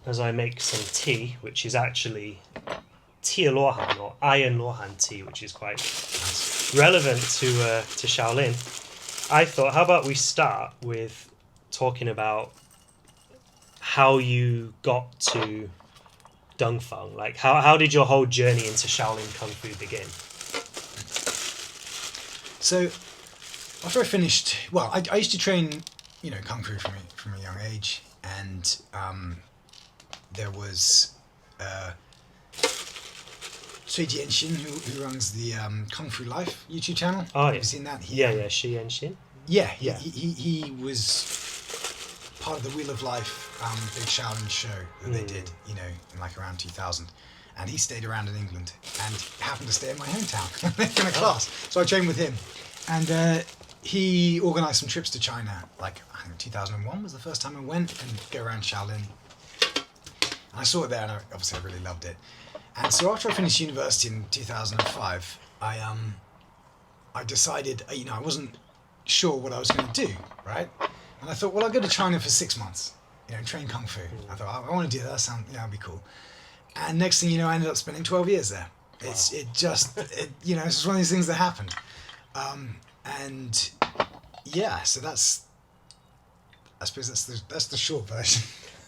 as I make some tea, which is actually tea Lohan, or iron Lohan tea, which is quite relevant to Shaolin. I thought, how about we start with talking about how you got to Dengfeng? Like, how did your whole journey into Shaolin Kung Fu begin? So, after I finished, well, I used to train, Kung Fu from a young age, and there was Sui Jianshin, who runs the Kung Fu Life YouTube channel. Oh, Have yeah. you seen that? Shi and Shin. Yeah. Yeah. He was part of the Wheel of Life big Shaolin show that they did, in like around 2000. And he stayed around in England and happened to stay in my hometown in a class. So I trained with him. And he organised some trips to China, like I think 2001 was the first time I went, and go around Shaolin. And I saw it there, and obviously I really loved it. And so after I finished university in 2005, I decided, I wasn't sure what I was going to do, right? And I thought, well, I'll go to China for 6 months, train Kung Fu. I thought, I want to do that, that'd be cool. And next thing you know, I ended up spending 12 years there. Wow. It's just one of these things that happened. And yeah, so I suppose that's the short version.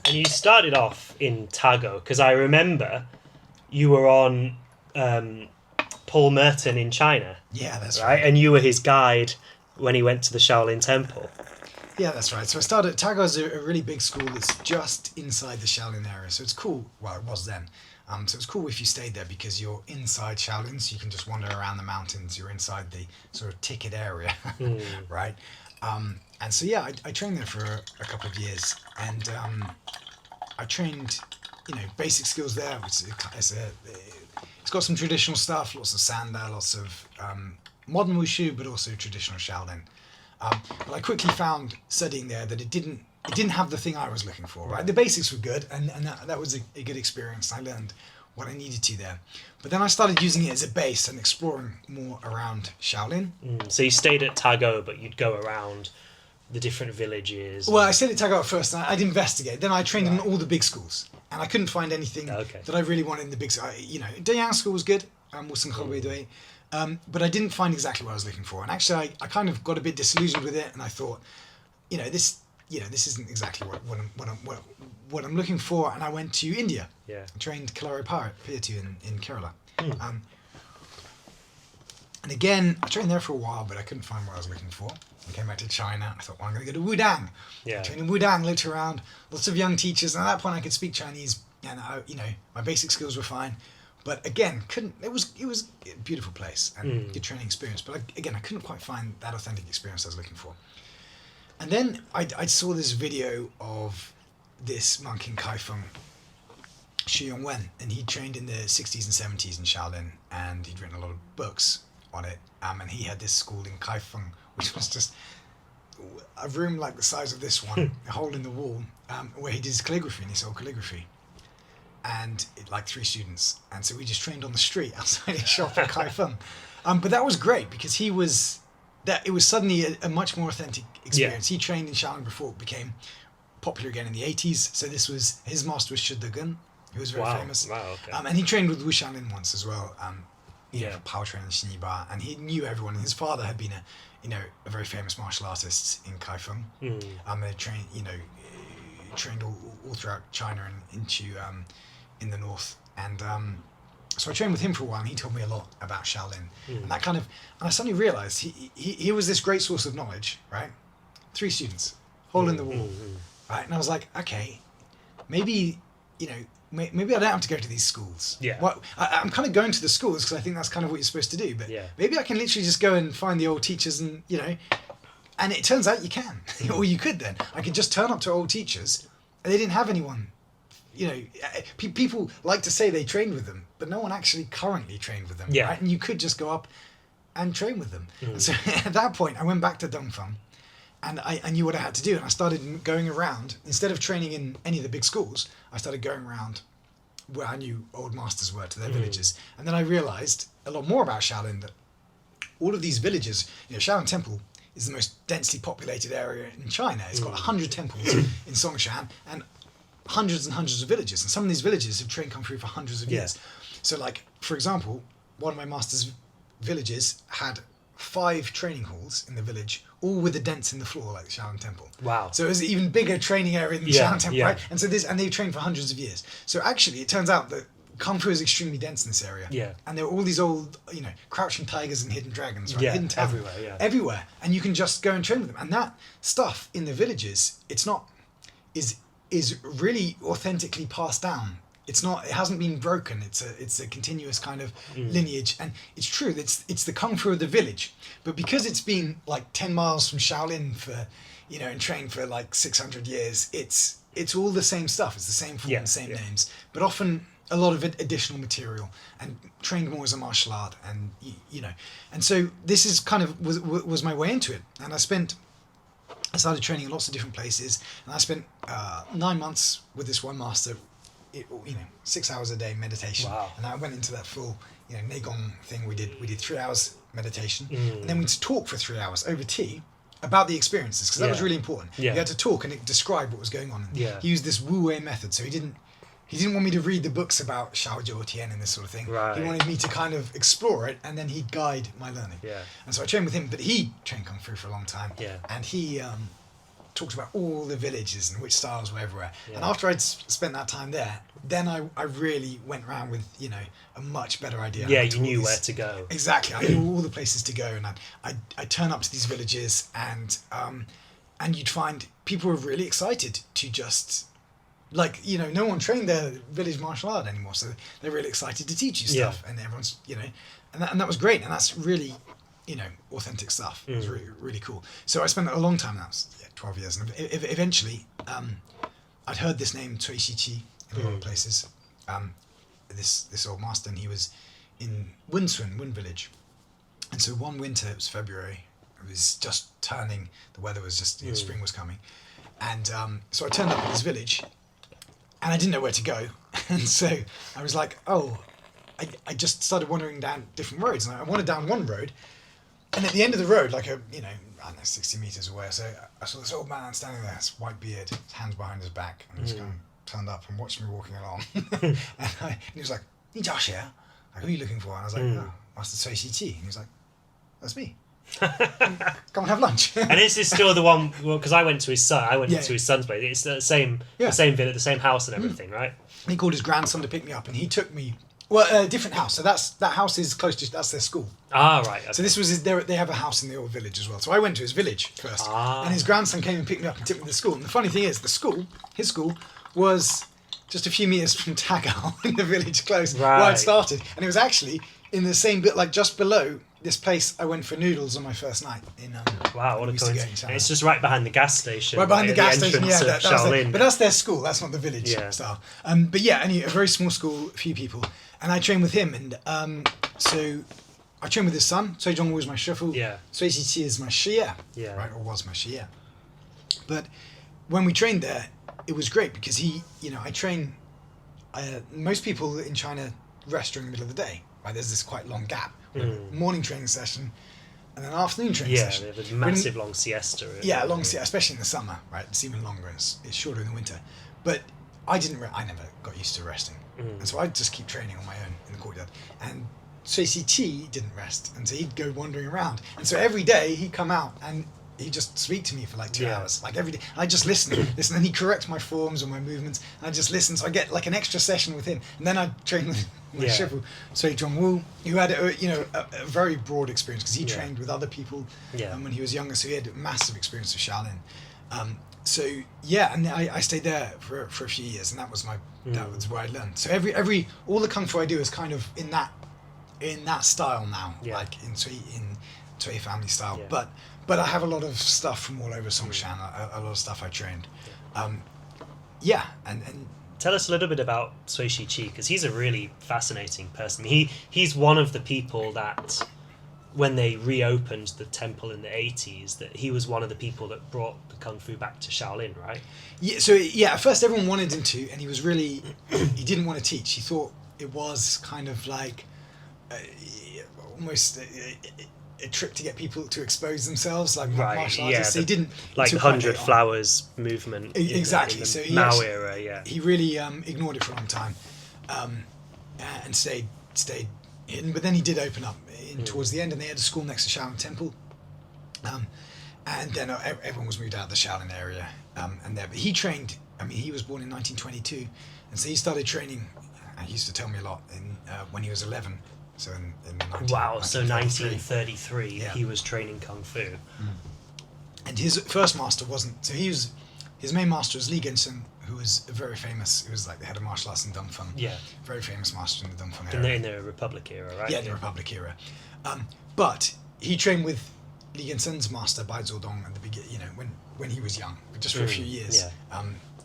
And you started off in Tago, because I remember you were on Paul Merton in China. Yeah, that's right. And you were his guide when he went to the Shaolin Temple. Yeah, that's right. So I started. Tago is a really big school that's just inside the Shaolin area, so it's cool. Well, it was then. So it's cool if you stayed there because you're inside Shaolin, so you can just wander around the mountains. You're inside the sort of ticket area, right? And so yeah, I trained there for a couple of years, and I trained, basic skills there. It's got some traditional stuff, lots of sanda, lots of modern wushu, but also traditional Shaolin. But I quickly found studying there that it didn't have the thing I was looking for, right? The basics were good, and that was a good experience. I learned what I needed to there. But then I started using it as a base and exploring more around Shaolin. So you stayed at Tago, but you'd go around the different villages. Well, I stayed at Tago at first, and I'd investigate. Then I trained in all the big schools, and I couldn't find anything that I really wanted in the big schools. Deyang school was good, but I didn't find exactly what I was looking for. And actually, I kind of got a bit disillusioned with it, and I thought, this isn't exactly what I'm looking for. And I went to India. Yeah. I trained Kalari Payatu in Kerala. And again, I trained there for a while, but I couldn't find what I was looking for. I came back to China. I thought, well, I'm going to go to Wudang. Yeah. I trained in Wudang, looked around, lots of young teachers. And at that point, I could speak Chinese, and my basic skills were fine. But again, it was a beautiful place and good training experience. But I couldn't quite find that authentic experience I was looking for. And then I saw this video of this monk in Kaifeng, Xu Yongwen, and he trained in the 60s and 70s in Shaolin, and he'd written a lot of books on it. And he had this school in Kaifeng, which was just a room like the size of this one, a hole in the wall, where he did his calligraphy, and he sold calligraphy. And like 3 students, and so we just trained on the street outside his shop in Kaifeng. But that was great because it was suddenly a much more authentic experience. Yeah. He trained in Shaolin before it became popular again in the 80s. So his master was Shuddagun, who was very famous. Wow, okay. And he trained with Wu Shaolin once as well. For power training Shiniba, and he knew everyone. And his father had been a very famous martial artist in Kaifeng. They trained all throughout China and into in the north, and so I trained with him for a while, and he told me a lot about Shaolin, and and I suddenly realised he was this great source of knowledge, right? 3 students, hole in the wall, right? And I was like, okay, maybe maybe I don't have to go to these schools. Yeah. Well, I'm kind of going to the schools because I think that's kind of what you're supposed to do, but maybe I can literally just go and find the old teachers and and it turns out you can, or you could then. I could just turn up to old teachers, and they didn't have anyone. People like to say they trained with them, but no one actually currently trained with them. Yeah. Right? And you could just go up and train with them. And so at that point, I went back to Dengfeng, and I knew what I had to do. And I started going around, instead of training in any of the big schools, I started going around where I knew old masters were to their villages. And then I realised a lot more about Shaolin, that all of these villages, Shaolin Temple is the most densely populated area in China. It's got 100 temples in Songshan, and hundreds and hundreds of villages, and some of these villages have trained Kung Fu for hundreds of Yeah. years. So like, for example, one of my master's villages had 5 training halls in the village, all with the dents in the floor, like the Shaolin Temple. Wow. So it was an even bigger training area than the Yeah, Shaolin Temple, yeah. right? And so they trained for hundreds of years. So actually, it turns out that Kung Fu is extremely dense in this area. Yeah. And there are all these old, crouching tigers and hidden dragons, right? Yeah, Hidden talent everywhere, yeah. everywhere, and you can just go and train with them. And that stuff in the villages, is really authentically passed down. It hasn't been broken. It's a continuous kind of lineage, and it's true that it's the Kung Fu of the village. But because it's been like 10 miles from Shaolin for, and trained for like 600 years, it's all the same stuff. It's the same form, the same names, but often a lot of additional material and trained more as a martial art, and and so this is kind of was my way into it. And I started training in lots of different places, and I spent 9 months with this one master. 6 hours a day meditation. Wow. And I went into that full Neigong thing. We did 3 hours meditation, and then we'd talk for 3 hours over tea about the experiences, because that was really important. Yeah. You had to talk and describe what was going on. And Yeah. he used this Wu Wei method, so he didn't want me to read the books about Shao Jiao Tian and this sort of thing. Right. He wanted me to kind of explore it, and then he'd guide my learning. Yeah. And so I trained with him, but he trained Kung Fu for a long time. Yeah. And he talked about all the villages and which styles were everywhere. Yeah. And after I'd spent that time there, then I really went around with, a much better idea. Yeah, I you knew where to go. Exactly. I knew all the places to go, and I'd turn up to these villages, and you'd find people were really excited to just, like, no one trained their village martial art anymore, so they're really excited to teach you stuff, and everyone's, and that was great, and that's really, authentic stuff. It was really, really cool. So I spent a long time, that was 12 years, and eventually I'd heard this name, Cui Shi Qi, in a lot of places. This old master, and he was in Wun village. And so one winter, it was February, it was just turning, the weather was just, spring was coming. And so I turned up at this village, and I didn't know where to go. And so I was like, I just started wandering down different roads, and I wandered down one road, and at the end of the road, like I don't know, 60 meters away, so I saw this old man standing there, this white beard, his hands behind his back, and he just kind of turned up and watched me walking along. and he was like, "Ni Joshua, like, who are you looking for?" And I was like, "Oh, Master Cui Shi Qi." And he was like, "That's me. Come and have lunch." And is this still the one? Well, because I went to his son. I went Yeah. to his son's place. It's the same Yeah. villa, the same house, and everything, right? He called his grandson to pick me up, and he took me. Well, a different house. So that house is close to, that's their school. Ah, right. Okay. So this was they have a house in the old village as well. So I went to his village first, and his grandson came and picked me up and took me to the school. And the funny thing is, his school, was just a few meters from Tagal in the village close where Right. I'd started, and it was actually in the same bit, like just below this place I went for noodles on my first night in. Wow, what a we used to go coincidence! in And it's just right behind the gas station. Right behind the at gas station, entrance yeah. of That was Shaolin. but that's their school. That's not the village Yeah. style. But yeah, a very small school, a few people, and I trained with him. And so I trained with his son. Cui Zhongwu was my shifu. Yeah. Cui Shi Qi is my shia. Yeah. Right, or was my shia. But when we trained there, it was great because I train. Most people in China rest during the middle of the day. Right, there's this quite long gap. Morning training session, and then afternoon training Yeah, session. they have a massive long siesta. Yeah, especially in the summer, right? It's even longer, and it's shorter in the winter. But I never got used to resting, and so I'd just keep training on my own in the courtyard. And Cui Shi Qi didn't rest, and so he'd go wandering around. And so every day he'd come out and he'd just speak to me for like 2 hours, like every day. And I just listen, and he'd correct my forms and my movements, and I just listen. So I get like an extra session with him, and then I'd train with my shifu, Cui Zhongwu, who had a very broad experience because he trained with other people when he was younger, so he had a massive experience of Shaolin. So yeah, and I stayed there for a few years, and that was where I learned. So all the kung fu I do is kind of in that style now, like in Cui family style. Yeah. But I have a lot of stuff from all over Songshan, a lot of stuff I trained. And Tell us a little bit about Cui Shi Qi, because he's a really fascinating person. He's one of the people that, when they reopened the temple in the 80s, that he was one of the people that brought the Kung Fu back to Shaolin, right? Yeah, so at first everyone wanted him to, and he was really, he didn't want to teach. He thought it was kind of like almost a trick to get people to expose themselves, like Right, martial yeah, artists. So he didn't like until quite 100 late on. Flowers movement. Exactly. In the So he Mao actually- era, yeah. He really ignored it for a long time, and stayed hidden. But then he did open up towards the end, and they had a school next to Shaolin Temple. And then everyone was moved out of the Shaolin area, and there. But he trained. I mean, he was born in 1922, and so he started training. He used to tell me a lot when he was 11. So in 1933, Yeah. he was training kung fu. And his first master wasn't. So his main master was Li Gensen, who was very famous. He was like the head of martial arts in Dengfeng. Yeah, Very famous master in the Dengfeng in area. the Republic era, right? Yeah, in the Republic era. But he trained with Li Gensen's master Bai Zodong at the beginning. You know, when he was young, just for a few years. Yeah.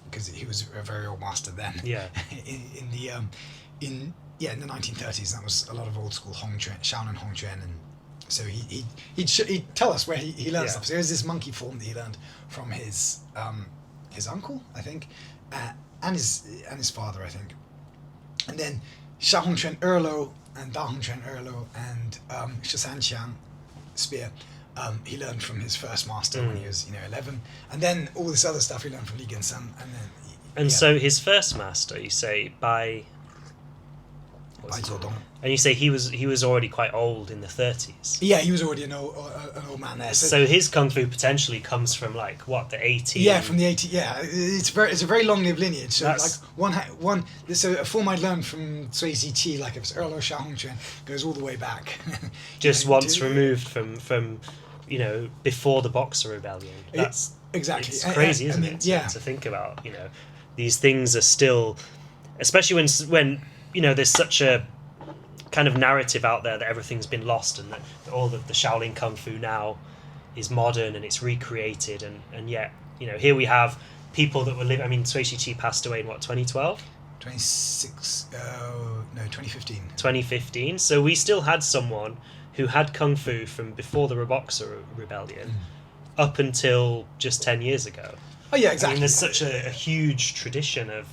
Because he was a very old master then. Yeah. in the 1930s, that was a lot of old school Shaolin Hongquan, and so he'd tell us where he learned stuff. So there was this monkey form that he learned from his uncle, I think, and his father, I think, and then Sha Hongquan Erlo and Da Hongquan Erlo and Shisan Qiang spear. He learned from his first master when he was 11, and then all this other stuff he learned from Li Gensen, and then So his first master, you say, Bai Zodong. And you say he was already quite old in the 30s. Yeah, he was already an old man there. So his kung fu potentially comes from like what, the 80s? Yeah, from the 80s. Yeah, it's a very long-lived lineage. So That's- like so a form I'd learned from Sui Zi Qi, like if it's Erlo Sha Hongquan, goes all the way back. Just once removed from before the Boxer Rebellion. That's exactly. It's crazy, isn't it? To think about, these things are still, especially when there's such a kind of narrative out there that everything's been lost and that all of the Shaolin Kung Fu now is modern and it's recreated, and yet here we have people that were living. I mean, Sui Chi passed away in what, 2012? 2015. 2015. So we still had someone who had Kung Fu from before the Boxer Rebellion up until just 10 years ago. Oh yeah, exactly. I mean, there's such a huge tradition of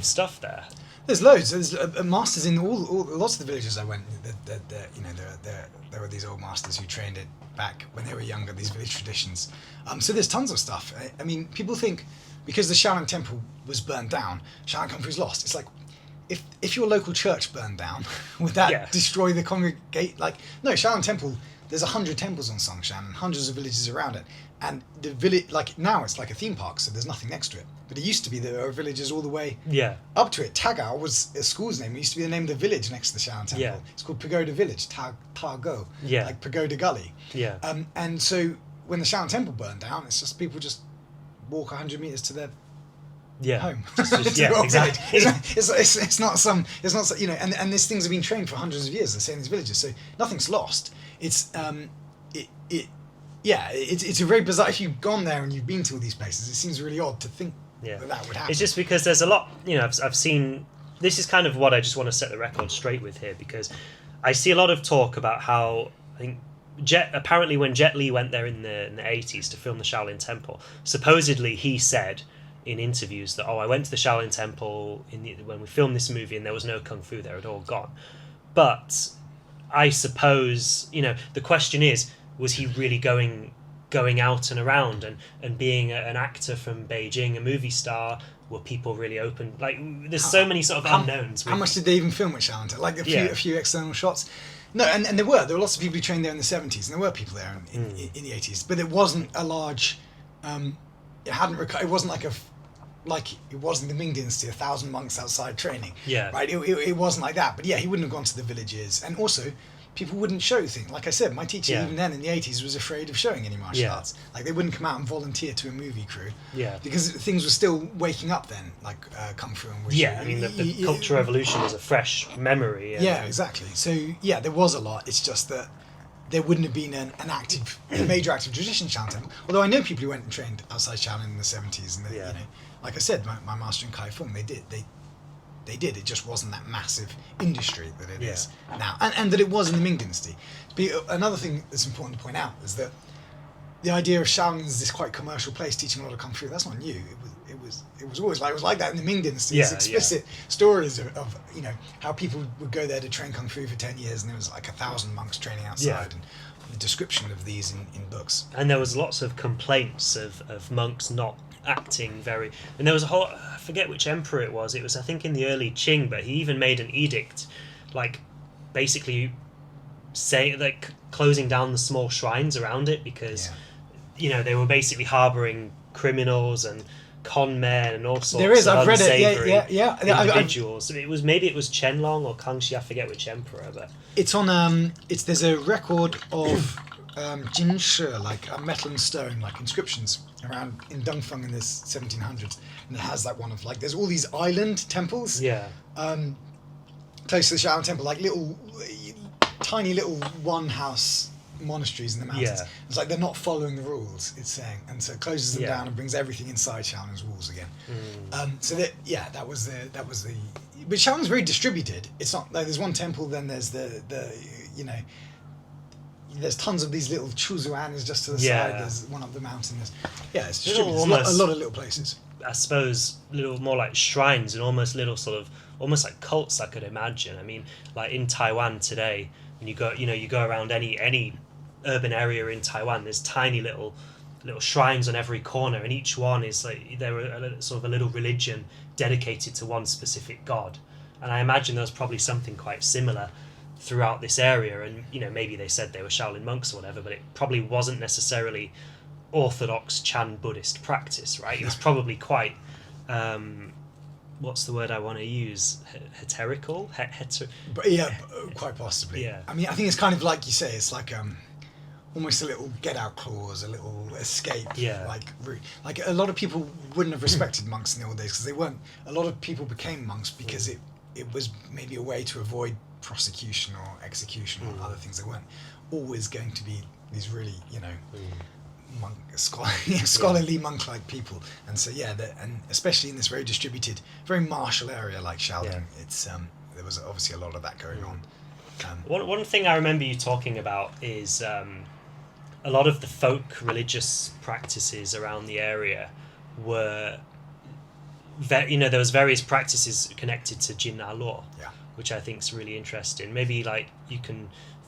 stuff there. There's loads. There's masters in lots of the villages I went. There were these old masters who trained it back when they were younger. These village traditions. So there's tons of stuff. I mean, people think because the Shaolin Temple was burned down, Shaolin Kung Fu is lost. It's like if your local church burned down, would that destroy the congregate? Like, no, Shaolin Temple. There's 100 temples on Songshan and hundreds of villages around it. And the village, like now, it's like a theme park, so there's nothing next to it. But it used to be there were villages all the way up to it. Tagao was a school's name. It used to be the name of the village next to the Shaolin Temple. Yeah. It's called Pagoda Village, Tago, like Pagoda Gully. Yeah. And so when the Shaolin Temple burned down, it's just people just walk 100 meters to their home. Exactly. It's not some and these things have been trained for hundreds of years. They say in these villages, so nothing's lost. It's it's a very bizarre. If you've gone there and you've been to all these places, it seems really odd to think that would happen. It's just because there's a lot. I've seen. This is kind of what I just want to set the record straight with here, because I see a lot of talk about how I think apparently when Jet Li went there in the 80s to film the Shaolin Temple, supposedly he said in interviews that I went to the Shaolin Temple when we filmed this movie and there was no kung fu there, it had all gone. But I suppose the question is, was he really going out and around and being an actor from Beijing, a movie star? Were people really open? Like, there's so many sort of unknowns. How much did they even film at Shaolin Temple? Like a few external shots. No, and there were lots of people who trained there in the 70s, and there were people there in the 80s, but it wasn't a large. It wasn't like it was in the Ming Dynasty, 1,000 monks outside training. Yeah. Right. It wasn't like that. But he wouldn't have gone to the villages, and also people wouldn't show things. Like I said, my teacher even then in the 80s was afraid of showing any martial arts. Like they wouldn't come out and volunteer to a movie crew. Yeah. Because things were still waking up then, like Kung Fu and Wushu. I mean the Cultural Revolution is a fresh memory. Exactly. So there was a lot. It's just that there wouldn't have been a major active tradition in Shaolin Temple. Although I know people who went and trained outside Shaolin in the 70s, and they, like I said, my master in Kai Feng, they did. It just wasn't that massive industry that it is now, and that it was in the Ming Dynasty. But another thing that's important to point out is that the idea of Shaolin as this quite commercial place teaching a lot of Kung Fu, that's not new. It was always like that in the Ming Dynasty. There's explicit stories of how people would go there to train Kung Fu for 10 years, and there was like 1,000 monks training outside, and the description of these in books. And there was lots of complaints of monks not acting very... And there was a whole... I forget which emperor it was. It was, I think, in the early Qing, but he even made an edict, like, basically like, closing down the small shrines around it because, you know, they were basically harbouring criminals and con men and all sorts there is, of I've read it, individuals. It was Qianlong or Kangxi, I forget which emperor, but... It's on, there's a record of Jin Shi, like metal and stone, like inscriptions around in Dengfeng in the 1700s, and it has like one of, like, there's all these island temples. Yeah. Close to the Shaolin Temple, like little, tiny little one-house monasteries in the mountains. Yeah. It's like they're not following the rules, it's saying, and so it closes them down and brings everything inside Shaolin's walls again. So that was the. But Shaolin's very distributed. It's not like there's one temple, then there's the you know, there's tons of these little chuzuans just to the side. There's one up the mountain. It's distributed. There's a lot of little places. I suppose little more like shrines and almost little sort of almost like cults, I could imagine. I mean, like in Taiwan today, when you go around any urban area in Taiwan, there's tiny little shrines on every corner, and each one is like they're a sort of a little religion dedicated to one specific god. And I imagine there's probably something quite similar throughout this area. And you know, maybe they said they were Shaolin monks or whatever, but it probably wasn't necessarily orthodox Chan Buddhist practice, right? It was probably quite what's the word I want to use? Heterical? But yeah, quite possibly. Yeah. I mean, I think it's kind of like you say, it's like almost a little get-out clause, a little escape. Yeah. Like a lot of people wouldn't have respected monks in the old days because they weren't. A lot of people became monks because it was maybe a way to avoid prosecution or execution or other things. They weren't always going to be these really, you know, scholarly monk-like people. And so and especially in this very distributed, very martial area like Shaolin, it's there was obviously a lot of that going on. One thing I remember you talking about is a lot of the folk religious practices around the area were, there was various practices connected to Jinnalo, which I think is really interesting.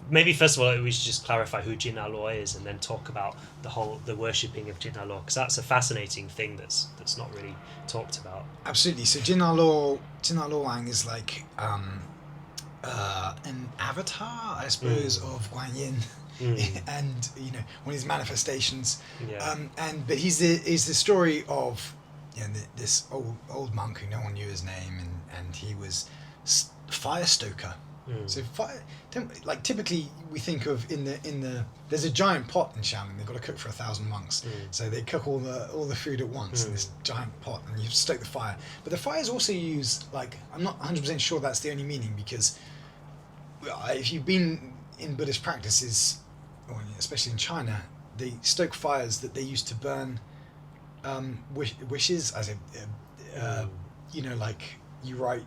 Maybe first of all we should just clarify who Jinnalo is, and then talk about the worshipping of Jinnalo, because that's a fascinating thing that's not really talked about. Absolutely. So Jinnalo Wang is like an avatar, I suppose, of Guan Yin. And you know, one of his manifestations, but he's the story of this old monk who no one knew his name, and he was fire stoker. So typically we think of in the there's a giant pot in Shaolin. They've got to cook for 1,000 monks, so they cook all the food at once in this giant pot, and you stoke the fire. But the fire is also used, like, I'm not 100% sure that's the only meaning, because if you've been in Buddhist practices, or especially in China, they stoke fires that they used to burn wishes, as you know, like you write.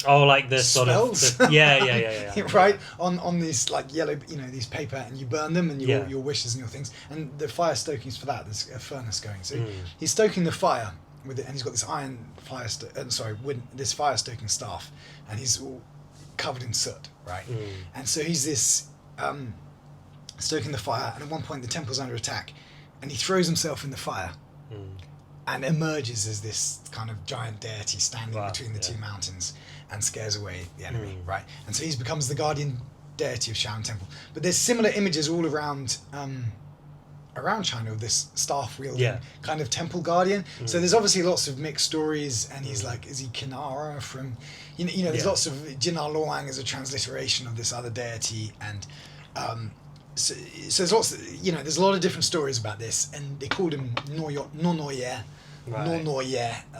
Oh, like the spells? Sort of yeah. Right, on these like yellow, these paper, and you burn them, and your wishes and your things, and the fire stoking is for that. There's a furnace going, so he's stoking the fire with it, and he's got this iron fire with this fire stoking staff, and he's all covered in soot, right? And so he's this stoking the fire, and at one point the temple's under attack, and he throws himself in the fire. And emerges as this kind of giant deity standing between the two mountains, and scares away the enemy, right? And so he becomes the guardian deity of Shaolin Temple. But there's similar images all around China of this staff wielding kind of temple guardian. So there's obviously lots of mixed stories, and he's like, is he Kinara from, there's lots of Jinnalo Wang as a transliteration of this other deity, and so there's lots, there's a lot of different stories about this, and they called him Nonoye,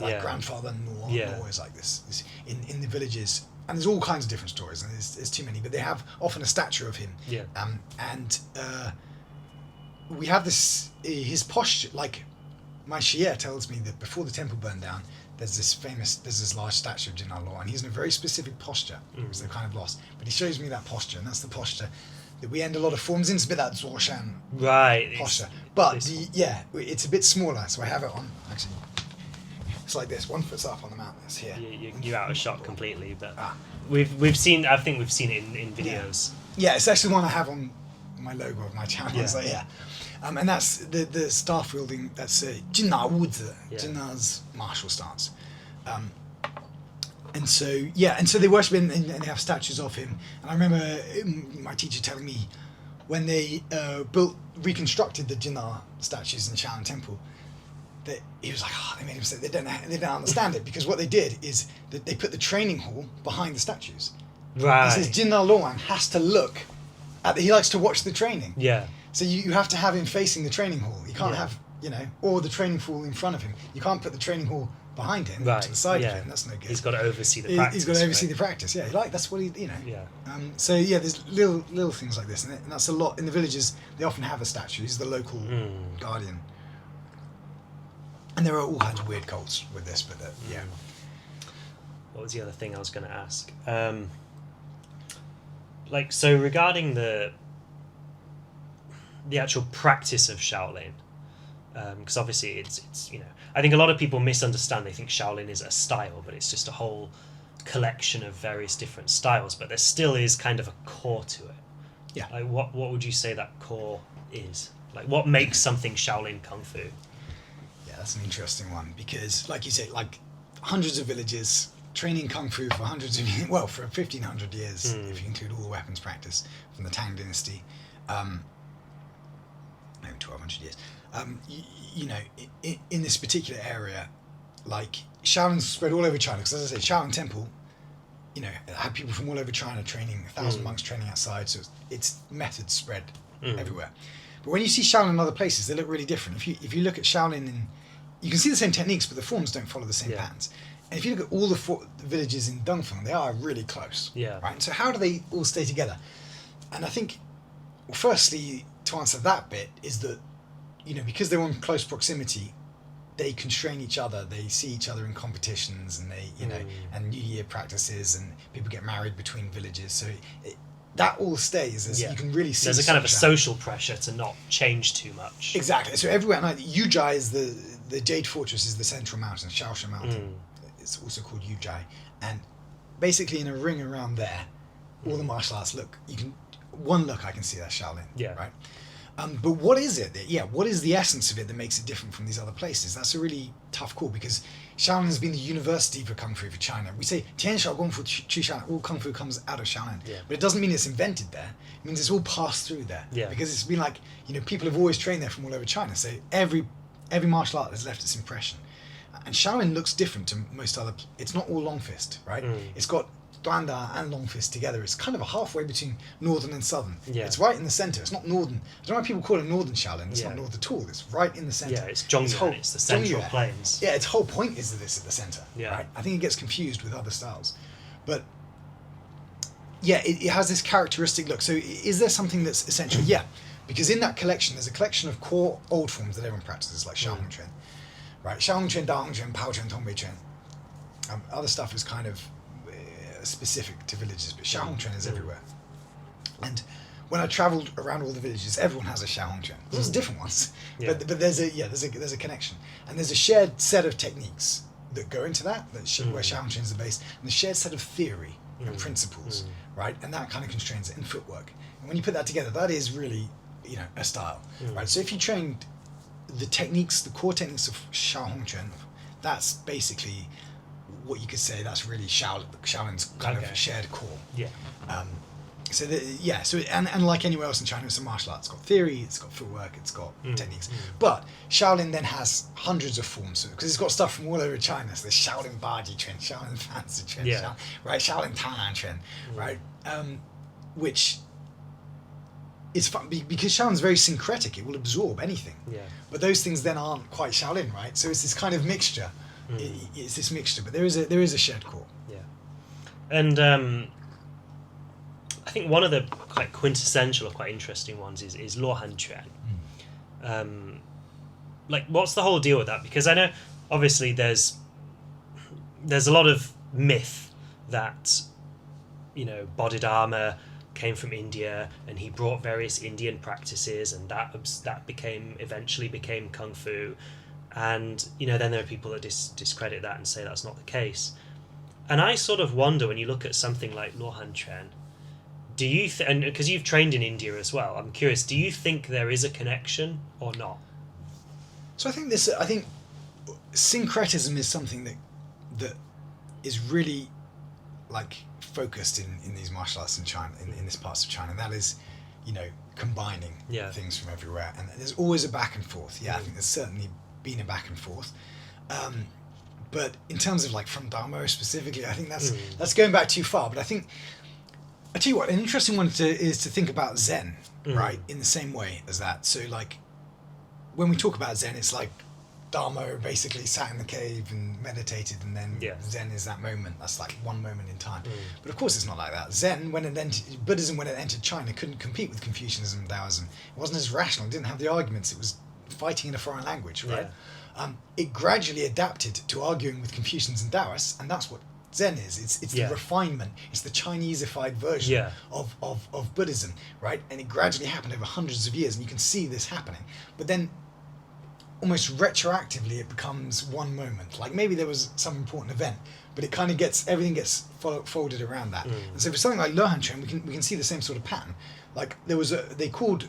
like grandfather Nor. Nor is like this in the villages, and there's all kinds of different stories, and there's too many, but they have often a statue of him. And we have his posture, like my Shia tells me that before the temple burned down, there's this large statue of Jinnalo, and he's in a very specific posture, which they've kind of lost, but he shows me that posture, and that's the posture that we end a lot of forms in. It's a bit that Zuoshan posture, but it's a bit smaller, so I have it on, actually, it's like this, 1 foot's up on the mountain, it's here. You're out of shot completely, but I think we've seen it in videos. Yeah, it's actually one I have on my logo of my channel. Yeah. It's like, yeah. And that's the staff wielding, that's Jinnalo, Yeah. Jinnalo's martial stance. And so they worship him and they have statues of him. And I remember my teacher telling me when they reconstructed the Jinnalo statues in Shaolin Temple, that he was like, they made a mistake. They don't understand it, because what they did is that they put the training hall behind the statues. Right. He says Jinnalo Lohan has to look he likes to watch the training. Yeah. So you have to have him facing the training hall. You can't Yeah. have, or the training hall in front of him. You can't put the training hall behind him, to the side of him. That's no good. He's got to oversee the practice. He's got to oversee right? the practice. Yeah, that's what he. Yeah. So yeah, there's little things like this, and that's a lot in the villages. They often have a statue. He's the local guardian, and there are all kinds of weird cults with this. But yeah. What was the other thing I was going to ask? So regarding the actual practice of Shaolin, because obviously it's I think a lot of people misunderstand. They think Shaolin is a style, but it's just a whole collection of various different styles. But there still is kind of a core to it. Yeah. Like what would you say that core is? Like what makes something Shaolin Kung Fu? Yeah, that's an interesting one, because, like you say, like hundreds of villages training Kung Fu for for 1,500 years, if you include all the weapons practice from the Tang Dynasty, maybe 1,200 years. In this particular area, like Shaolin's spread all over China, because as I say, Shaolin Temple, had people from all over China training, 1,000 monks training outside, so its methods spread everywhere. But when you see Shaolin in other places, they look really different. If you look at Shaolin you can see the same techniques, but the forms don't follow the same patterns. And if you look at all the villages in Dengfeng, they are really close. Yeah. Right. So how do they all stay together? And I think, firstly, to answer that bit, is that because they're in close proximity, they constrain each other. They see each other in competitions, and they and New Year practices, and people get married between villages. So that all stays. You can really see. There's a kind of a social pressure to not change too much. Exactly. So everywhere, and Yujai is the Jade Fortress is the central mountain, Shaoshan Mountain. It's also called Yujai, and basically in a ring around there, all the martial arts look. I can see that Shaolin. Yeah. Right. But what is it? What is the essence of it that makes it different from these other places? That's a really tough call, because Shaolin has been the university for Kung Fu for China. We say Tian Shao Kung Fu Qu Shaolin, all Kung Fu comes out of Shaolin. Yeah. But it doesn't mean it's invented there. It means it's all passed through there. Yeah. Because it's been like, people have always trained there from all over China. So every martial art has left its impression. And Shaolin looks different to most other. It's not all long fist, right? It's got Duanda and long fist together. It's kind of a halfway between northern and southern. Yeah. It's right in the center. It's not northern. I don't know why people call it northern Shaolin. It's not north at all. It's right in the center. Yeah, it's Zhongyuan. It's the central Zhongyuan. plains. Yeah, its whole point is that it's at the center. Yeah. Right? I think it gets confused with other styles, but yeah, it has this characteristic look. So is there something that's essential? Yeah, because in that collection, there's a collection of core old forms that everyone practices, like Shaolin Quan. Right, Shaolin Quan, Da Hong Quan, Pao Quan, Tong Wei Quan. Other stuff is kind of specific to villages, but Shaolin Quan is everywhere. And when I travelled around all the villages, everyone has a Shaolin Quan. There's different ones, but there's a connection, and there's a shared set of techniques that go into that. Where Shaolin Quan is the base, and the shared set of theory and principles, right? And that kind of constrains it, and footwork. And when you put that together, that is really a style, right? So if you trained the techniques, the core techniques of Shaolin Quan, that's basically what you could say. That's really Shaolin's kind of shared core. Yeah. And like anywhere else in China, it's a martial art. It's got theory, it's got footwork, it's got techniques. But Shaolin then has hundreds of forms, because it's got stuff from all over China. So there's Shaolin Baji Quan, Shaolin Fancy Quan, right? Shaolin Tanan Quan, right? Which is fun because Shaolin's very syncretic. It will absorb anything. Yeah. But those things then aren't quite Shaolin, right? So it's this kind of mixture. It's this mixture, but there is a shared core. Yeah. And I think one of the quite quintessential or quite interesting ones is Lohan Quan. Like, what's the whole deal with that? Because I know, obviously, there's a lot of myth that, Bodhidharma came from India and he brought various Indian practices, and that eventually became Kung Fu. And, then there are people that discredit that and say that's not the case. And I sort of wonder, when you look at something like Lohan Quan, Do you and because you've trained in India as well, I'm curious. Do you think there is a connection or not? So I think syncretism is something that is really like focused in these martial arts in China, in this parts of China, and that is, combining things from everywhere, and there's always a back and forth. I think there's certainly been a back and forth, but in terms of like from Dharma specifically, I think that's going back too far. But I tell you what, an interesting one is to think about Zen, right, in the same way as that. So like when we talk about Zen, it's like Dharma basically sat in the cave and meditated, and then Zen is that moment. That's like one moment in time. But of course it's not like that. Zen, Buddhism, when it entered China, couldn't compete with Confucianism and Taoism. It wasn't as rational. It didn't have the arguments. It was fighting in a foreign language, right? It gradually adapted to arguing with Confucians and Taoists, and that's what Zen is. It's the refinement. It's the Chinesified version of Buddhism, right? And it gradually happened over hundreds of years, and you can see this happening. But then almost retroactively it becomes one moment. Like maybe there was some important event, but it kind of everything gets folded around that. And so for something like Lohan Quan, we can see the same sort of pattern. Like they called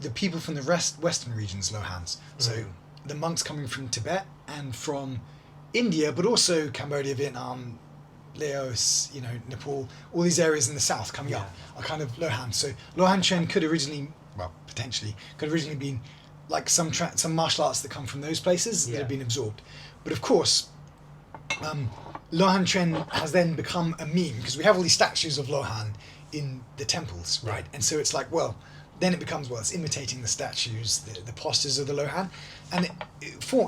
the people from the western regions Lohans. So the monks coming from Tibet and from India, but also Cambodia, Vietnam, Laos, Nepal, all these areas in the south coming up are kind of Lohan. So Lohan Quan could originally been like some martial arts that come from those places that have been absorbed. But of course, Lohan Quan has then become a meme because we have all these statues of Lohan in the temples, right? And so it's like, then it becomes, it's imitating the statues, the postures of the Lohan. And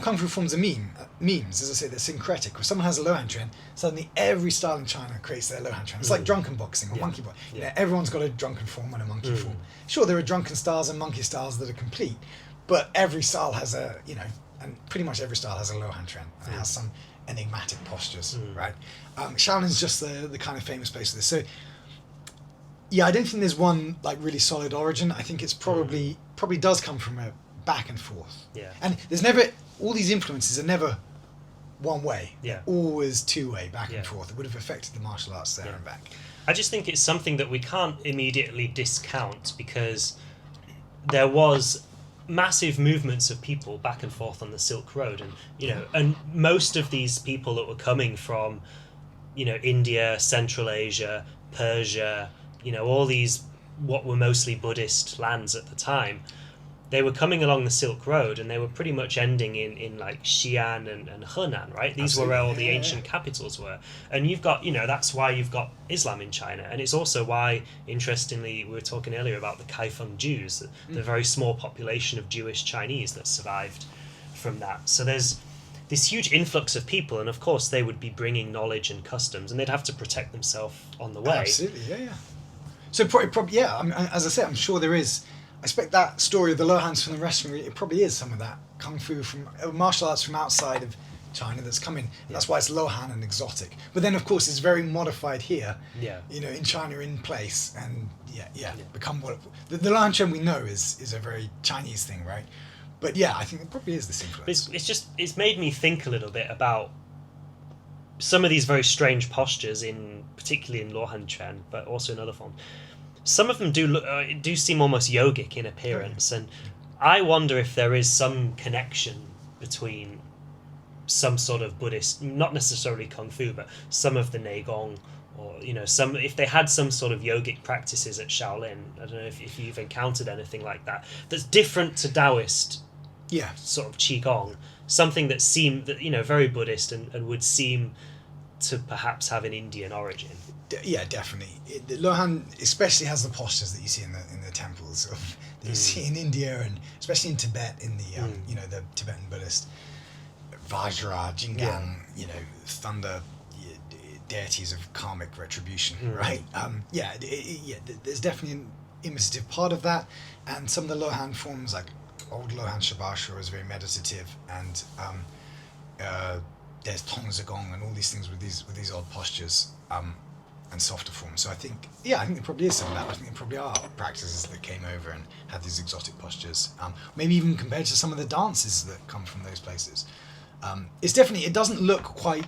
Kung Fu forms a memes, as I say, they're syncretic. If someone has a Lohan Quan, suddenly every style in China creates their Lohan Quan. It's like drunken boxing or monkey boxing. Everyone's got a drunken form and a monkey form. Sure, there are drunken styles and monkey styles that are complete, but every style has and pretty much every style has a Lohan Quan and has some enigmatic postures, right? Shaolin's just the kind of famous place for this. So, I don't think there's one like really solid origin. I think it's probably does come from a back and forth. And there's never, all these influences are never one way. They're always two-way, back and forth. It would have affected the martial arts there and back. I just think it's something that we can't immediately discount because there was massive movements of people back and forth on the Silk Road, and and most of these people that were coming from India, Central Asia, Persia, all these what were mostly Buddhist lands at the time, they were coming along the Silk Road and they were pretty much ending in like Xi'an and Henan, right? These were where all the ancient capitals were. And you've got, that's why you've got Islam in China. And it's also why, interestingly, we were talking earlier about the Kaifeng Jews, the very small population of Jewish Chinese that survived from that. So there's this huge influx of people, and of course they would be bringing knowledge and customs, and they'd have to protect themselves on the way. Absolutely, So probably, as I said, I'm sure there is. I expect that story of the Lohans from the Western, it probably is some of that Kung Fu from martial arts from outside of China that's come in. That's why it's Lohan and exotic. But then, of course, it's very modified here, in China in place, and become what... The Lohan Quan we know is a very Chinese thing, right? But I think it probably is this influence. It's made me think a little bit about some of these very strange postures, particularly in Lohan Quan, but also in other forms. Some of them do seem almost yogic in appearance, and I wonder if there is some connection between some sort of Buddhist, not necessarily Kung Fu, but some of the Neigong, or if they had some sort of yogic practices at Shaolin. I don't know if you've encountered anything like that that's different to Taoist, sort of Qigong, something that seemed very Buddhist and would seem to perhaps have an Indian origin. Definitely. The Lohan especially has the postures that you see in the temples that you see in India, and especially in Tibet, in the the Tibetan Buddhist Vajra, Jingan, thunder, deities of karmic retribution, right? There's definitely an imitative part of that, and some of the Lohan forms, like old Lohan Shabasha, is very meditative, and there's Tong Zagong and all these things with these odd postures. And softer forms. So I think there probably is some of that. I think there probably are practices that came over and had these exotic postures. Maybe even compared to some of the dances that come from those places. It's definitely, it doesn't look quite...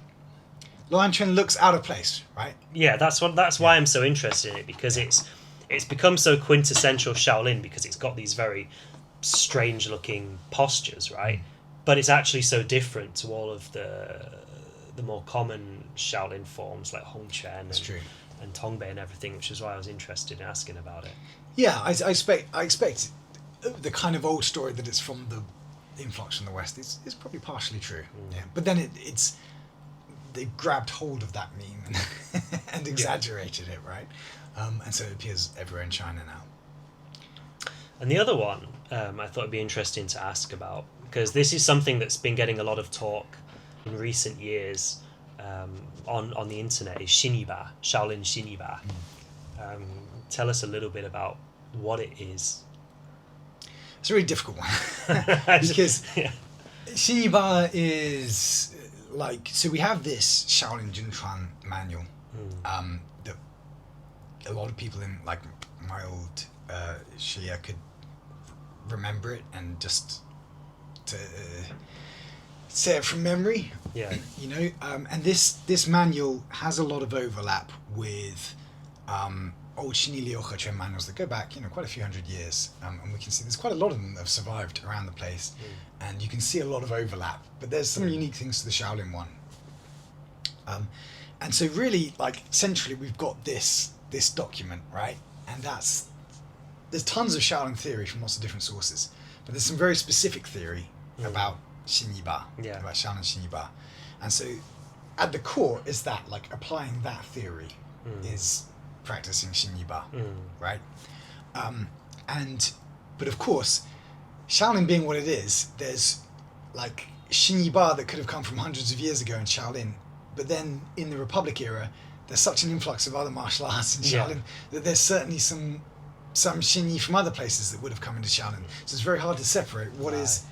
Lohan Quan looks out of place, right? Yeah, that's why I'm so interested in it, because it's become so quintessential Shaolin because it's got these very strange looking postures, right? But it's actually so different to all of the more common Shaolin forms like Hong Chen and Tongbei and everything, which is why I was interested in asking about it. Yeah, I expect the kind of old story that it's from the influx from the West is probably partially true. Yeah, but then it's they grabbed hold of that meme and exaggerated it, right? And so it appears everywhere in China now. And the other one I thought it'd be interesting to ask about, because this is something that's been getting a lot of talk in recent years on the internet, is Shiniba, Shaolin Shiniba. Tell us a little bit about what it is. It's a really difficult one because Shiniba is like, so we have this Shaolin Junchuan manual that a lot of people in like my old Shia could remember it and just to say it from memory. Yeah. You know, and this manual has a lot of overlap with old Liu manuals that go back, quite a few hundred years, and we can see there's quite a lot of them that have survived around the place, and you can see a lot of overlap. But there's some unique things to the Shaolin one, and so really, like centrally, we've got this document, right? And there's tons of Shaolin theory from lots of different sources, but there's some very specific theory about Shiniba, about Shaolin Shiniba, and so at the core is that, like, applying that theory is practicing Shiniba, right? But of course, Shaolin being what it is, there's like Shiniba that could have come from hundreds of years ago in Shaolin, but then in the Republic era, there's such an influx of other martial arts in Shaolin that there's certainly some Shini from other places that would have come into Shaolin. So it's very hard to separate what is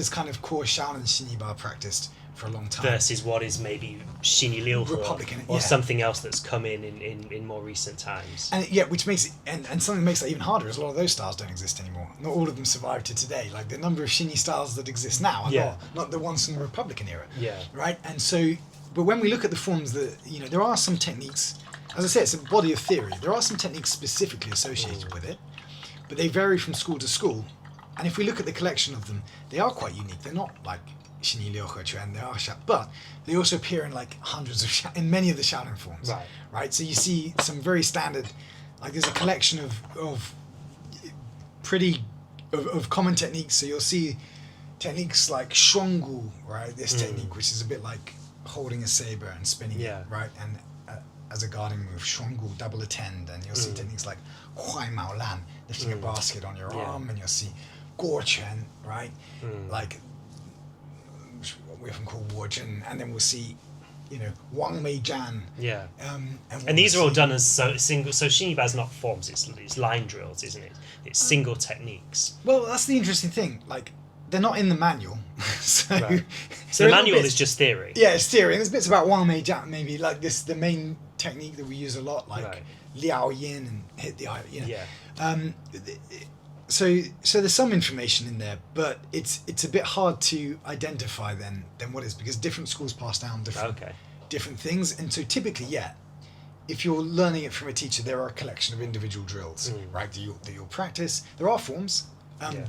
kind of core Shaolin Shiniba practiced for a long time versus what is maybe Xiniliu Republican or something else that's come in more recent times. And which makes it, and something that makes that even harder is a lot of those styles don't exist anymore. Not all of them survive to today. Like the number of Shini styles that exist now are not the ones from the Republican era. Yeah. Right? And so, but when we look at the forms that, there are some techniques, as I say, it's a body of theory. There are some techniques specifically associated with it, but they vary from school to school. And if we look at the collection of them, they are quite unique. They're not like Xiniliu and they are but they also appear in like hundreds of in many of the Shaolin forms. Right. So you see some very standard, like there's a collection of common techniques. So you'll see techniques like Shuanggu, right? This technique, which is a bit like holding a saber and spinning it, right? And as a guarding move, Shuanggu, double attend, and you'll see techniques like Huai Mao Lan, lifting a basket on your arm, and you'll see Guo Chen, right? Like what we often call Wujin, and then we'll see, Wang Mei Jian. Yeah. And these are all done as single. So Shiniba's not forms; it's line drills, isn't it? It's single techniques. Well, that's the interesting thing. Like, they're not in the manual, so the manual is just theory. Yeah, it's theory, and there's bits about Wang Mei Jian, maybe like this, the main technique that we use a lot, like Liao Yin and hit the eye. So there's some information in there, but it's a bit hard to identify then what is, because different schools pass down different things, and so typically, if you're learning it from a teacher, there are a collection of individual drills, right? That you'll practice. There are forms,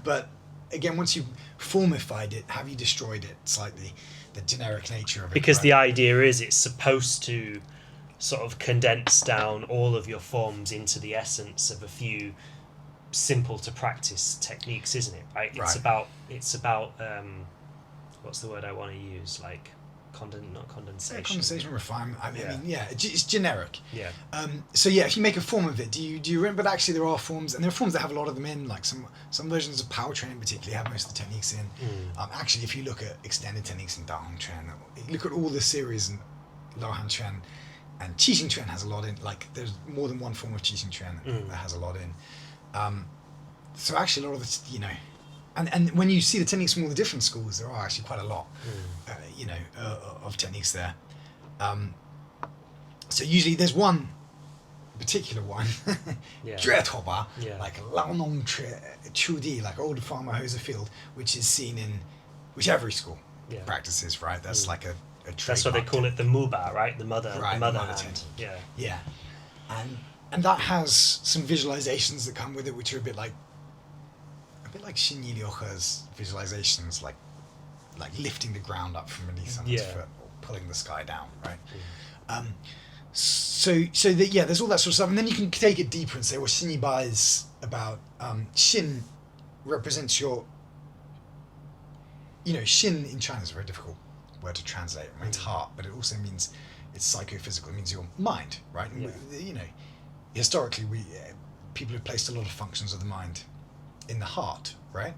but again, once you've formified it, have you destroyed it slightly? The generic nature of it. Because the idea is it's supposed to sort of condense down all of your forms into the essence of a few simple to practice techniques, isn't it? Right. It's about what's the word I want to use? Like not condensation. Condensation, refinement. I mean, it's generic. Yeah. So if you make a form of it, do you remember? But actually, there are forms, and there are forms that have a lot of them in. Like some versions of power training, particularly, have most of the techniques in. Actually, if you look at extended techniques in Da Hong Quan, look at all the series in Lohan Quan, and Qi Xing Quan has a lot in. Like, there's more than one form of Qi Xing Quan that has a lot in. So actually, a lot of the, and when you see the techniques from all the different schools, there are actually quite a lot, of techniques there. So usually there's one particular one, like Lao Nong Chu Di, like old farmer hoes a field, which is seen in which every school practices, right? That's like a that's what they call it, the muba, right? The mother hand. Yeah. that has some visualizations that come with it, which are a bit like Shinilyoka's visualizations, like lifting the ground up from beneath someone's foot or pulling the sky down, right? So there's all that sort of stuff, and then you can take it deeper and say, well, Shiniba is about Shin represents your, Shin in China is a very difficult word to translate. It means heart, but it also means it's psychophysical. It means your mind, right? And historically, people have placed a lot of functions of the mind in the heart, right?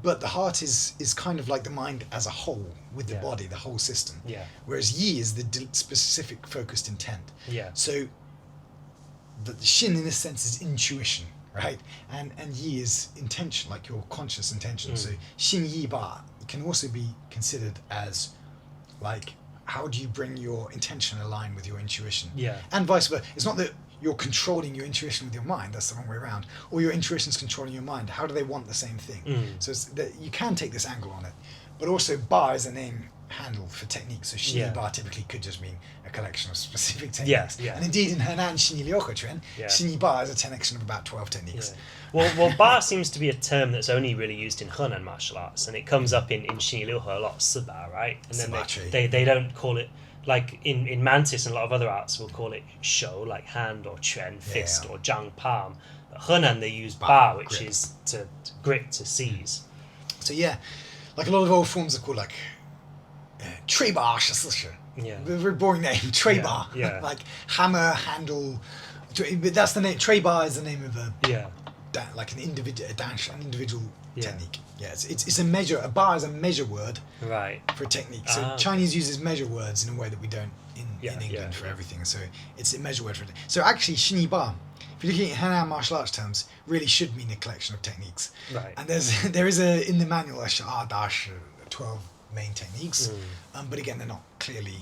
But the heart is kind of like the mind as a whole, with the body, the whole system. Whereas Yi is the specific focused intent. So the Shin in this sense is intuition, right? And Yi is intention, like your conscious intention. So Shin Yi Ba can also be considered as like, how do you bring your intention aligned with your intuition? And vice versa. It's not that you're controlling your intuition with your mind, that's the wrong way around, or your intuition's controlling your mind. How do they want the same thing? So it's that you can take this angle on it, but also Ba is a name handle for techniques. So Shiniba typically could just mean a collection of specific techniques. And indeed in Henan Shinilyoka Tren, Shiniba is a collection of about 12 techniques. Well, Ba seems to be a term that's only really used in Henan martial arts, and it comes up in Shinilyoka a lot, Siba, right? And then they don't call it, like in Mantis and a lot of other arts will call it shou, like hand or quan, fist, or zhang, palm. But Henan they use ba, which grip. Is to grip, to seize. So like a lot of old forms are called like Trei Ba Shi. Very boring name, Trei Ba. Like hammer, handle. But that's the name. Trei Ba is the name of like an individual technique. It's a measure. A bar is a measure word, right, for a technique. So Chinese uses measure words in a way that we don't in England for everything. So it's a measure word for it. So actually, Shiniba, if you're looking at Henan martial arts terms, really should mean a collection of techniques. Right. And there is in the manual a 12 main techniques, but again they're not clearly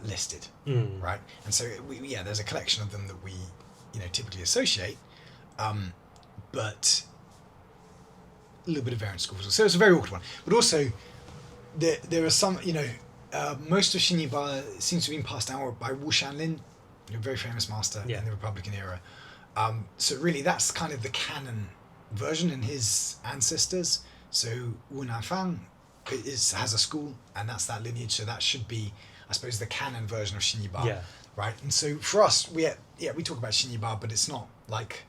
listed, right? And so there's a collection of them that we typically associate, but a little bit of variant schools. So it's a very awkward one. But also, there are some, most of Shiniba seems to have been passed down by Wu Shanlin, a very famous master in the Republican era. So really, that's kind of the canon version in his ancestors. So Wu Nanfang has a school, and that's that lineage. So that should be, I suppose, the canon version of Shiniba, right? And so for us, we talk about Shiniba, but it's not like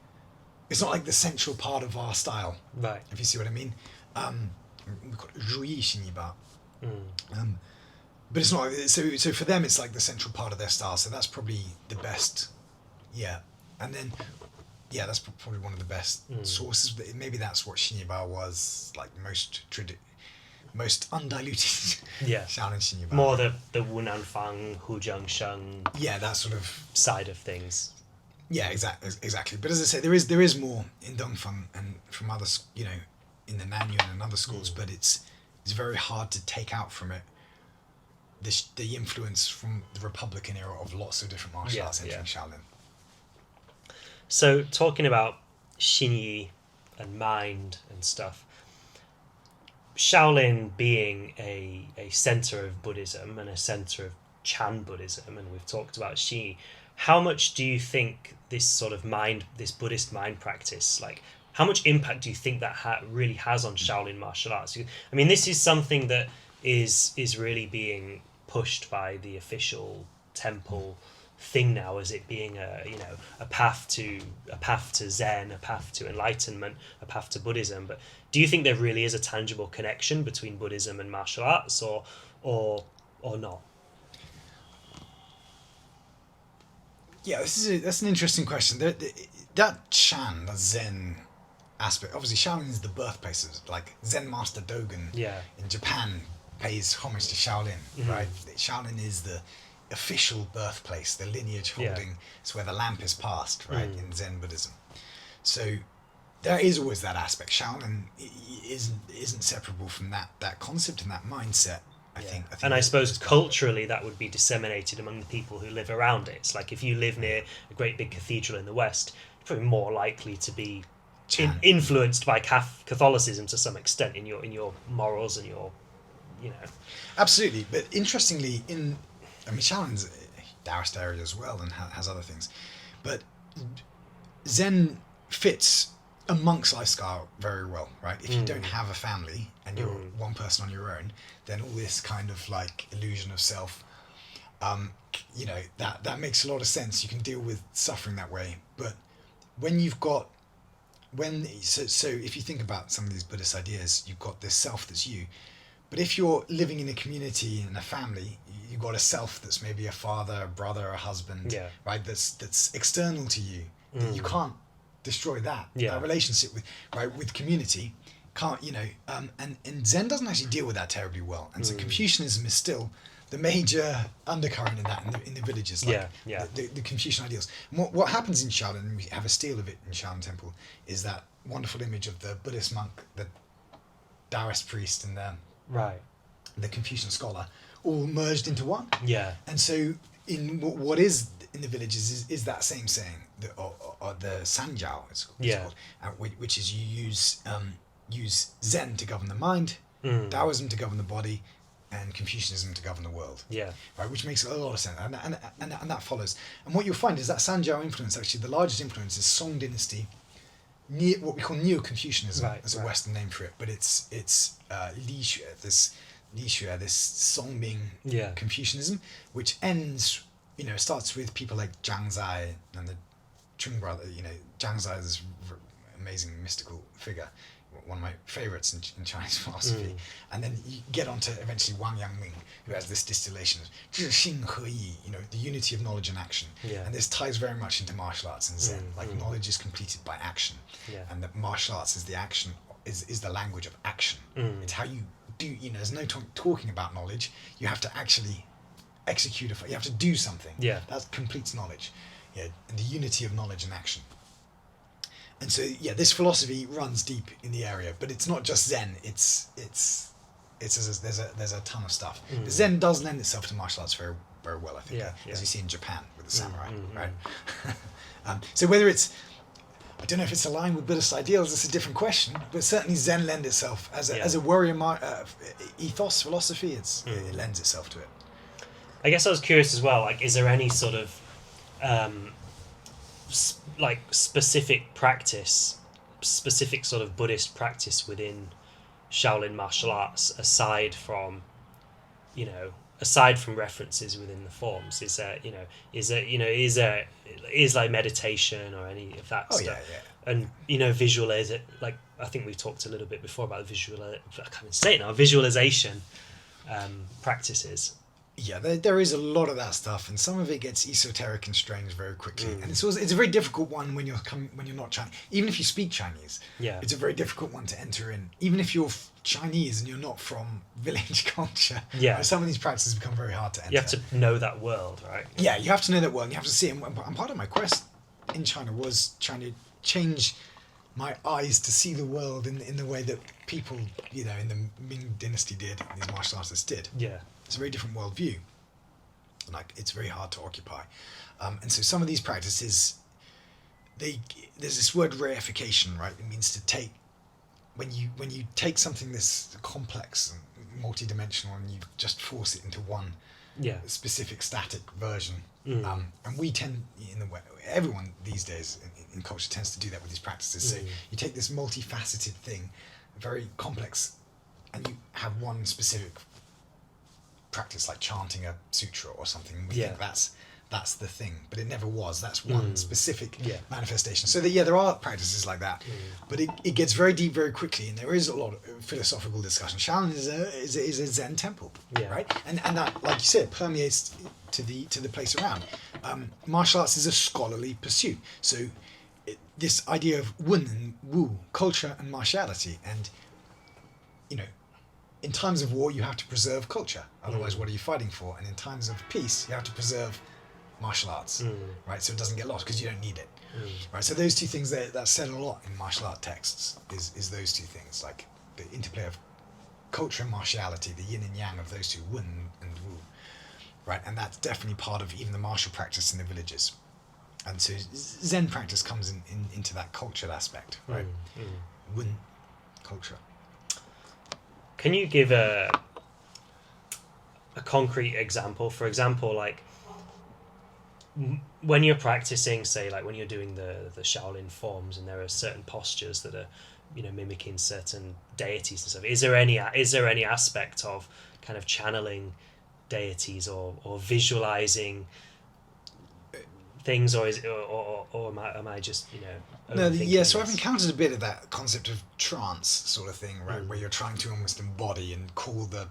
the central part of our style, right? If you see what I mean. We call it Rui Shiniba, but it's not. So for them, it's like the central part of their style. So that's probably the best, And then, that's probably one of the best sources. But maybe that's what Shiniba was like, most undiluted. Shaolin Shiniba. More the Wunanfang, Hujiang Sheng. That sort of side of things. Exactly. But as I say, there is more in Dengfeng and from others, in the Nanyuan and other schools. But it's very hard to take out from it the influence from the Republican era of lots of different martial arts entering Shaolin. So talking about Xinyi and mind and stuff, Shaolin being a center of Buddhism and a center of Chan Buddhism, and we've talked about Xinyi, how much do you think this sort of this Buddhist mind practice, like how much impact do you think that really has on Shaolin martial arts? I mean, this is something that is really being pushed by the official temple thing now, as it being a path to Zen, a path to enlightenment, a path to Buddhism. But do you think there really is a tangible connection between Buddhism and martial arts, or not? That's an interesting question. That Chan, the Zen aspect, obviously Shaolin is the birthplace of, like, Zen Master Dogen in Japan pays homage to Shaolin, right? Shaolin is the official birthplace, the lineage holding. It's where the lamp is passed, right, in Zen Buddhism. So there is always that aspect. Shaolin isn't separable from that concept and that mindset. I think and I suppose culturally that would be disseminated among the people who live around it. It's like if you live near a great big cathedral in the West, you're probably more likely to be influenced by Catholicism to some extent in your morals and your, Absolutely, but interestingly, Shaolin's Taoist area as well, and has other things. But Zen fits a monk's lifestyle very well, right? If you don't have a family and you're one person on your own, then all this kind of like illusion of self, that makes a lot of sense. You can deal with suffering that way. But when you've got, so if you think about some of these Buddhist ideas, you've got this self that's you. But if you're living in a community and a family, you've got a self that's maybe a father, a brother, a husband, right? That's external to you. That you can't destroy that. That relationship with community can't, and Zen doesn't actually deal with that terribly well. And so Confucianism is still the major undercurrent in that in the villages, the Confucian ideals. And what happens in Shaolin, and we have a stele of it in Shaolin Temple, is that wonderful image of the Buddhist monk, the Taoist priest, and the Confucian scholar all merged into one. Yeah. And so in what is in the villages is that same saying, or the Sanjiao, it's called, which is you use Zen to govern the mind, Taoism to govern the body, and Confucianism to govern the world. Yeah. Right, which makes a lot of sense, and that follows. And what you'll find is that Sanjiao influence, actually, the largest influence is Song Dynasty, what we call Neo-Confucianism, as a Western name for it, but it's Li Xue, this Songbing Confucianism, which ends, starts with people like Zhang Zai and the Chung brother. Zhang Zai is this amazing mystical figure, one of my favorites in Chinese philosophy. And then you get on to eventually Wang Yangming, who has this distillation of 知行合一, the unity of knowledge and action. And this ties very much into martial arts and Zen. Knowledge is completed by action. And that martial arts is the action, is the language of action. It's how you do, there's no talking about knowledge. You have to actually execute you have to do something. That completes knowledge. And the unity of knowledge and action. And so this philosophy runs deep in the area, but it's not just Zen. There's a ton of stuff. Zen does lend itself to martial arts very, very well, I think, as you see in Japan with the samurai, right? So whether it's, I don't know if it's aligned with Buddhist ideals, it's a different question, but certainly Zen lends itself as a warrior ethos philosophy. It lends itself to it. I guess I was curious as well. Like, is there any sort of specific sort of Buddhist practice within Shaolin martial arts aside from references within the forms? Is like meditation or any of that stuff? And visualize it, like I think we talked a little bit before about the visualization practices. Yeah, there is a lot of that stuff, and some of it gets esoteric and strange very quickly. And it's a very difficult one when you're not Chinese. Even if you speak Chinese, it's a very difficult one to enter in. Even if you're Chinese and you're not from village culture, some of these practices become very hard to enter. You have to know that world, right? Yeah, you have to know that world, and you have to see it. And part of my quest in China was trying to change my eyes to see the world in the way that people, in the Ming Dynasty did, these martial artists did. Yeah. It's a very different worldview. It's very hard to occupy. And so some of these practices, there's this word reification, right? It means to take, when you take something this complex and multidimensional and you just force it into one specific static version. And we tend, everyone these days in culture tends to do that with these practices. So you take this multifaceted thing, very complex, and you have one specific practice, like chanting a sutra or something. We think that's the thing, but it never was. That's one specific manifestation. So there are practices like that, but it gets very deep very quickly, and there is a lot of philosophical discussion. Shaolin is a Zen temple, right? And that, like you said, permeates to the place around. Martial arts is a scholarly pursuit. So this idea of Wen and Wu, culture and martiality, and in times of war, you have to preserve culture. Otherwise, what are you fighting for? And in times of peace, you have to preserve martial arts, right? So it doesn't get lost because you don't need it, right? So those two things that's said a lot in martial art texts is those two things, like the interplay of culture and martiality, the yin and yang of those two, Wen and Wu, right? And that's definitely part of even the martial practice in the villages. And so Zen practice comes into that cultural aspect, right? Wen, culture. Can you give a concrete example? For example, like when you're practicing, say like when you're doing the Shaolin forms, and there are certain postures that are, mimicking certain deities and stuff. Is there any aspect of kind of channeling deities or visualizing things, or is or am I just No, yeah. So I've this? encountered a bit of that concept of trance sort of thing, right, where you're trying to almost embody and call the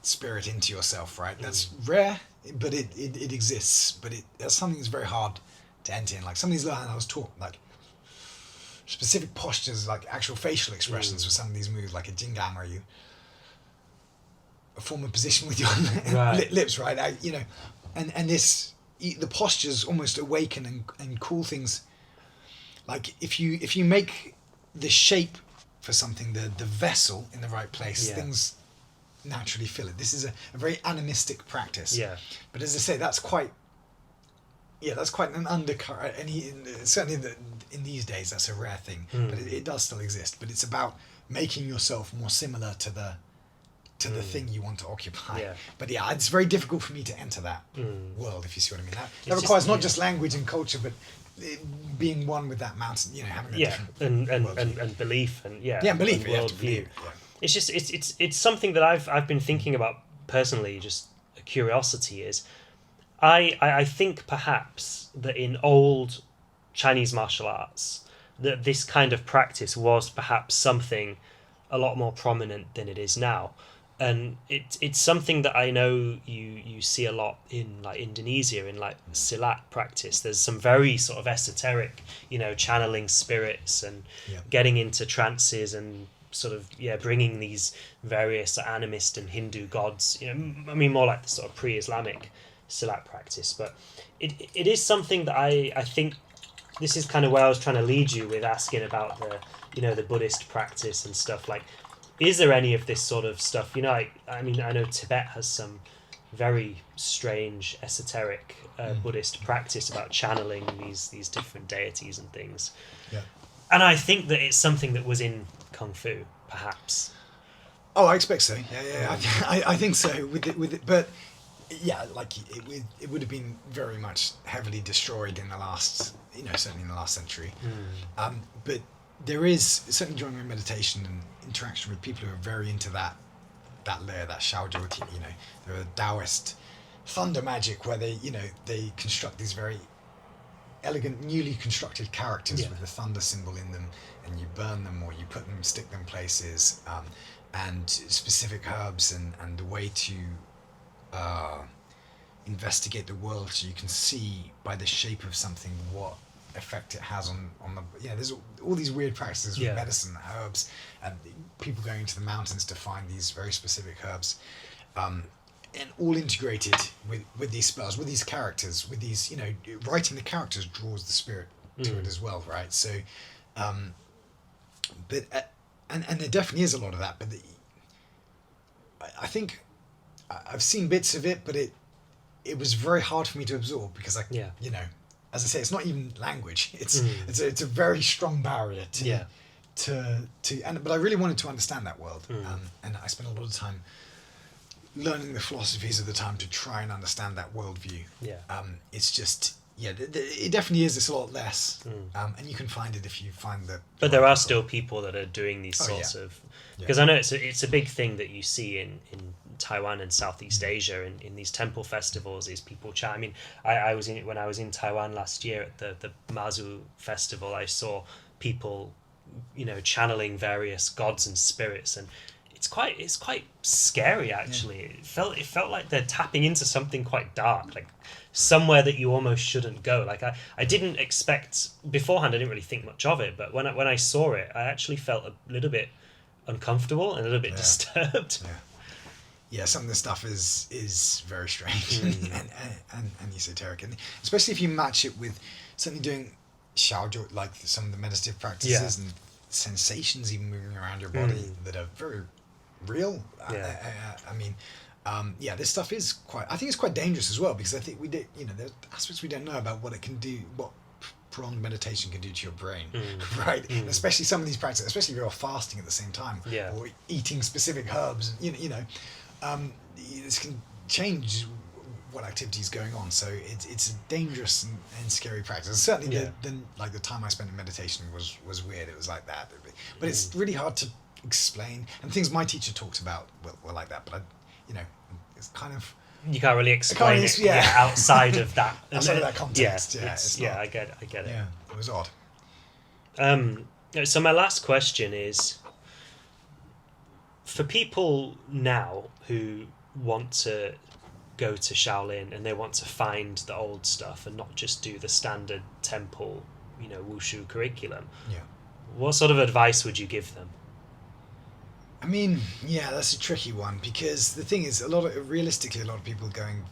spirit into yourself, right? That's rare, but it exists. But that's something that's very hard to enter in. Like some of these Lohan I was taught, like specific postures, like actual facial expressions for some of these moves, like a Jingang, where you form a position with your Right. lips, right? And this the postures almost awaken and call things. Like if you make the shape for something, the vessel in the right place, things naturally fill it. This is a very animistic practice. Yeah. But as I say, that's quite an undercurrent. Certainly in these days, that's a rare thing. But it does still exist. But it's about making yourself more similar to the thing you want to occupy. Yeah. But yeah, it's very difficult for me to enter that world, if you see what I mean. That It's requires just- not just language and culture, but being one with that mountain, having a different and belief and belief, and you have to worldview. believe. Yeah. It's just it's something that I've been thinking about personally. Just a curiosity is, I think perhaps that in old Chinese martial arts that this kind of practice was perhaps something a lot more prominent than it is now. And it's something that I know you see a lot in like Indonesia, in like Silat practice. There's some very sort of esoteric, channeling spirits and getting into trances and sort of bringing these various animist and Hindu gods. I mean more like the sort of pre-Islamic Silat practice. But it is something that I think this is kind of where I was trying to lead you with asking about the Buddhist practice and stuff like. Is there any of this sort of stuff? I mean, I know Tibet has some very strange, esoteric Buddhist practice about channeling these different deities and things. Yeah. And I think that it's something that was in Kung Fu, perhaps. Oh, I expect so. Yeah. I think so. With it, but yeah, like it would have been very much heavily destroyed in the last, certainly in the last century. But there is certainly during my meditation and interaction with people who are very into that layer, that Shaojiu, there are Taoist thunder magic where they construct these very elegant, newly constructed characters with the thunder symbol in them, and you burn them or you stick them places, and specific herbs and the way to investigate the world, so you can see by the shape of something what effect it has on the there's all these weird practices with medicine, herbs, and people going into the mountains to find these very specific herbs, and all integrated with these spells, with these characters, with these writing the characters draws the spirit to it as well, right? So but and there definitely is a lot of that, but I think I've seen bits of it, but it was very hard for me to absorb because as I say, it's not even language. It's a very strong barrier but I really wanted to understand that world, and I spent a lot of time learning the philosophies of the time to try and understand that worldview. It's just it definitely is. It's a lot less, and you can find it if you find the. But there are still people that are doing these sorts of, because I know it's a big thing that you see in Taiwan and Southeast Asia in these temple festivals is people chant. I mean, when I was in Taiwan last year at the Mazu festival, I saw people, channeling various gods and spirits, and it's quite scary actually. It felt like they're tapping into something quite dark, like somewhere that you almost shouldn't go. Like I didn't expect beforehand. I didn't really think much of it, but when I saw it, I actually felt a little bit uncomfortable and a little bit disturbed. Yeah, some of the stuff is very strange and esoteric, and especially if you match it with certainly doing Shaojiu, like some of the meditative practices and sensations even moving around your body that are very real. I mean, this stuff is I think it's quite dangerous as well, because I think there's aspects we don't know about what it can do, what prolonged meditation can do to your brain, right? Especially some of these practices, especially if you're fasting at the same time, or eating specific herbs, this can change what activity is going on. So it's a dangerous and scary practice. And certainly the time I spent in meditation was weird. It was like that, but it's really hard to explain. And things my teacher talked about were like that. But it's kind of, you can't really explain it outside of that. Outside of that context. I get it. Yeah, it was odd. So my last question is, for people now who want to go to Shaolin and they want to find the old stuff and not just do the standard temple, wushu curriculum, what sort of advice would you give them? I mean, that's a tricky one, because the thing is, realistically, a lot of people going,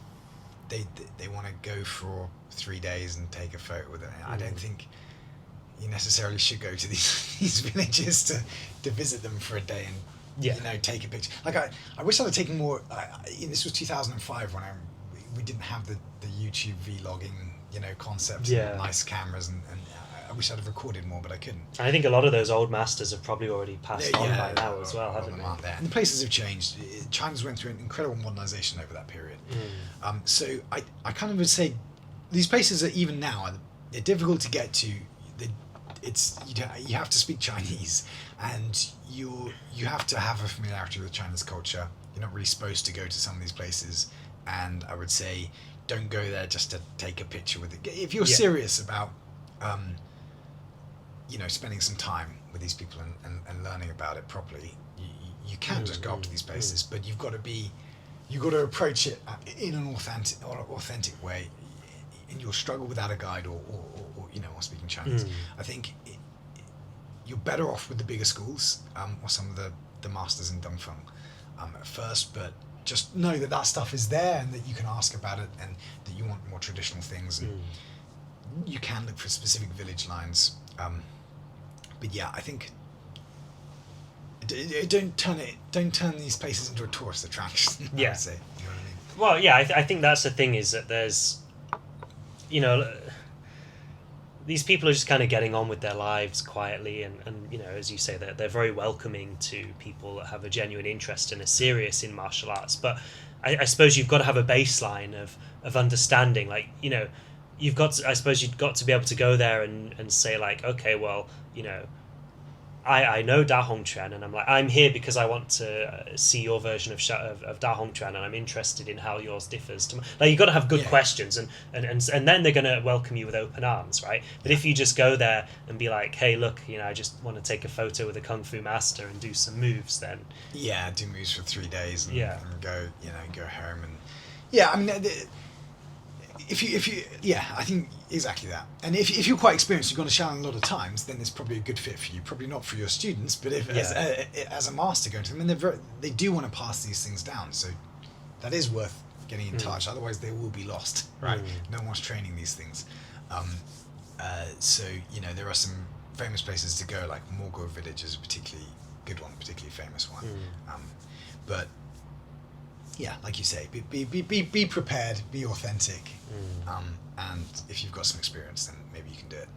they want to go for 3 days and take a photo with it. I don't think you necessarily should go to these villages to visit them for a day and take a picture. Like I wish I'd have taken more. This was 2005 when we didn't have the YouTube vlogging concept, and nice cameras, and I wish I'd have recorded more, but I couldn't. I think a lot of those old masters have probably already passed on by now as well, haven't they? Aren't there. And the places have changed. China's went through an incredible modernization over that period. So I kind of would say these places are, even now, they're difficult to get to. You have to speak Chinese, and you have to have a familiarity with China's culture. You're not really supposed to go to some of these places, and I would say don't go there just to take a picture with it. If you're serious about spending some time with these people and learning about it properly, you can just go up to these places, but you've got to approach it in an authentic way, and you'll struggle without a guide or speaking Chinese. I think you're better off with the bigger schools or some of the masters in Dengfeng at first, but just know that stuff is there and that you can ask about it, and that you want more traditional things, and you can look for specific village lines. But I think don't turn these places into a tourist attraction. I would say. You know what I mean? Well, I think that's the thing, is that there's, these people are just kind of getting on with their lives quietly, and as you say, they're very welcoming to people that have a genuine interest and are serious in martial arts. But I suppose you've got to have a baseline of understanding, you've got to be able to go there and say, like, okay, well, I know Da Hong Quan, and I'm here because I want to see your version of Da Hong Quan, and I'm interested in how yours differs to you've got to have good questions, and then they're going to welcome you with open arms, right? But if you just go there and be like, hey, look, I just want to take a photo with a kung fu master and do some moves, then do moves for 3 days and go go home, and if you I think exactly that. And if you're quite experienced, you've gone to Shaolin a lot of times, then it's probably a good fit for you. Probably not for your students, but if as a master going to them, and they do want to pass these things down, so that is worth getting in touch. Otherwise, they will be lost, right? No one's training these things. So there are some famous places to go, like Morgo Village is a particularly good one, particularly famous one. But like you say, be prepared, be authentic, and if you've got some experience, then maybe you can do it.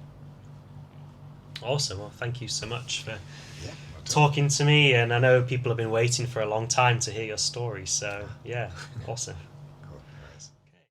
Awesome. Well, thank you so much for talking to me, and I know people have been waiting for a long time to hear your story, so awesome.